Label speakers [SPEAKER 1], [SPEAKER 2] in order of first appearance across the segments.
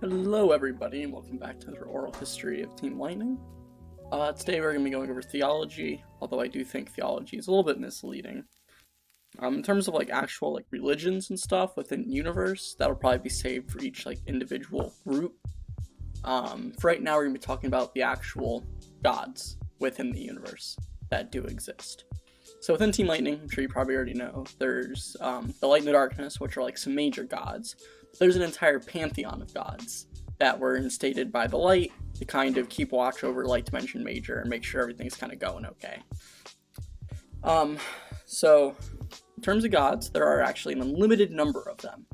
[SPEAKER 1] Hello everybody, and welcome back to the oral history of Team Lightning. Today we're going to be going over theology, although I do think theology is a little bit misleading. In terms of actual religions and stuff within the universe, that'll probably be saved for each individual group. For right now we're going to be talking about the actual gods within the universe that do exist. So within Team Lightning, I'm sure you probably already know, there's the light and the darkness, which are some major gods. There's an entire pantheon of gods that were instated by the light to kind of keep watch over light dimension major and make sure everything's kind of going okay. So in terms of gods, there are actually an unlimited number of them.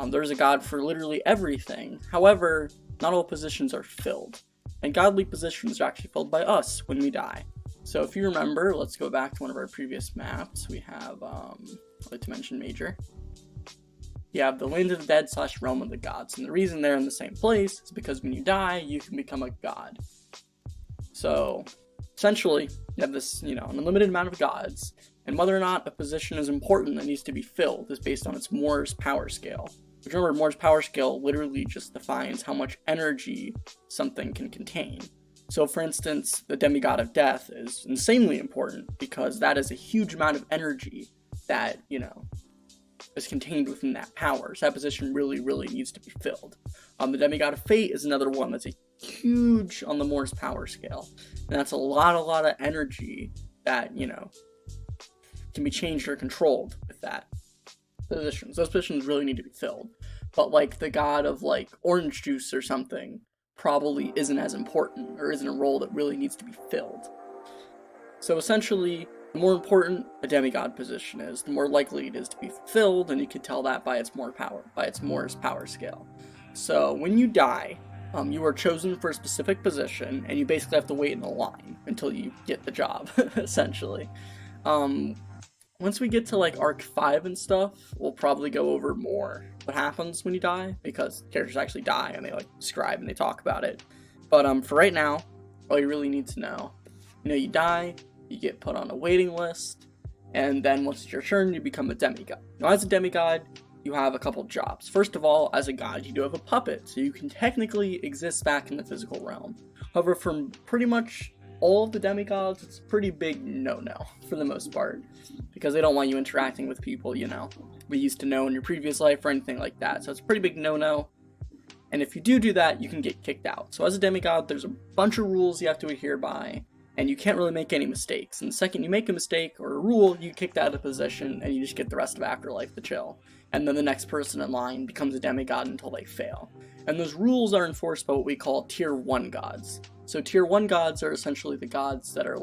[SPEAKER 1] There's a god for literally everything. However, not all positions are filled, and godly positions are actually filled by us when we die. So if you remember, let's go back to one of our previous maps. We have light dimension major. You have the land of the dead / realm of the gods, and the reason they're in the same place is because when you die, you can become a god. So essentially, you have this, an unlimited amount of gods, and whether or not a position is important that needs to be filled is based on its Moore's power scale. Which, remember, Moore's power scale literally just defines how much energy something can contain. So for instance, the demigod of death is insanely important because that is a huge amount of energy that, is contained within that power. So that position really, really needs to be filled. The demigod of fate is another one that's a huge on the Moore's power scale. And that's a lot of energy that, can be changed or controlled with that position. So those positions really need to be filled. But the god of orange juice or something probably isn't as important or isn't a role that really needs to be filled. So essentially, the more important a demigod position is, the more likely it is to be fulfilled, and you can tell that by its Moore's power scale. So when you die, you are chosen for a specific position, and you basically have to wait in a line until you get the job, essentially. Once we get to Arc 5 and stuff, we'll probably go over more what happens when you die, because characters actually die and they describe and they talk about it. But for right now, all you really need to know, you die, you get put on a waiting list, and then once it's your turn, you become a demigod. Now as a demigod, you have a couple jobs. First of all, as a god, you do have a puppet, so you can technically exist back in the physical realm. However, from pretty much all of the demigods, it's a pretty big no-no for the most part, because they don't want you interacting with people, we used to know in your previous life or anything like that. So it's a pretty big no-no, and if you do that, you can get kicked out. So as a demigod, there's a bunch of rules you have to adhere by, and you can't really make any mistakes. And the second you make a mistake or a rule, you get kicked out of the position, and you just get the rest of Afterlife to chill. And then the next person in line becomes a demigod until they fail. And those rules are enforced by what we call Tier 1 gods. So Tier 1 gods are essentially the gods that are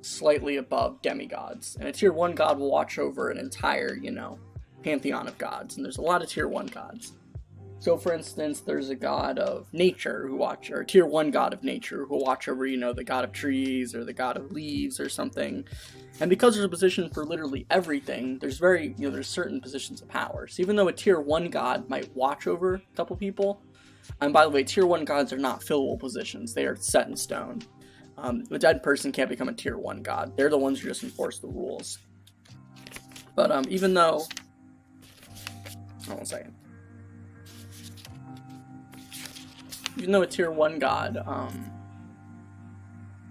[SPEAKER 1] slightly above demigods. And a Tier 1 god will watch over an entire, pantheon of gods. And there's a lot of Tier 1 gods. So for instance, there's a god of nature or a Tier 1 god of nature who will watch over, the god of trees or the god of leaves or something. And because there's a position for literally everything, there's there's certain positions of power. So even though a Tier 1 god might watch over a couple people, and by the way, Tier 1 gods are not fillable positions, they are set in stone. A dead person can't become a Tier 1 god. They're the ones who just enforce the rules. But even though... Hold on a second. Even though a Tier 1 god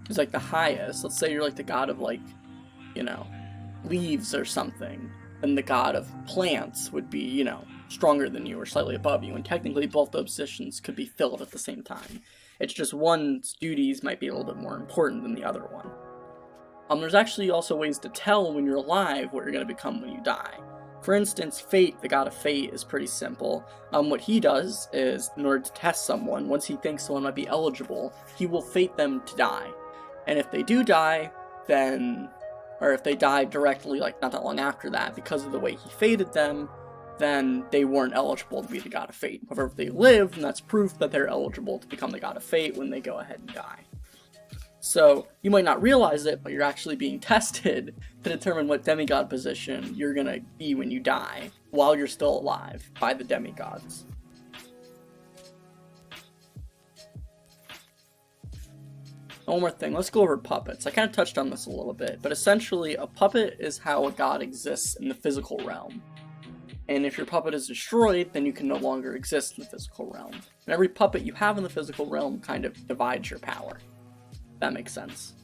[SPEAKER 1] is the highest, let's say you're the god of leaves or something, then the god of plants would be, stronger than you or slightly above you, and technically both those positions could be filled at the same time. It's just one's duties might be a little bit more important than the other one. There's actually also ways to tell when you're alive what you're going to become when you die. For instance, Fate, the god of fate, is pretty simple. What he does is, in order to test someone, once he thinks someone might be eligible, he will fate them to die. And if they do die, or if they die directly, not that long after that, because of the way he fated them, then they weren't eligible to be the god of fate. However, if they live, then that's proof that they're eligible to become the god of fate when they go ahead and die. So, you might not realize it, but you're actually being tested to determine what demigod position you're gonna be when you die, while you're still alive, by the demigods. One more thing, let's go over puppets. I kind of touched on this a little bit, but essentially, a puppet is how a god exists in the physical realm. And if your puppet is destroyed, then you can no longer exist in the physical realm. And every puppet you have in the physical realm kind of divides your power. That makes sense.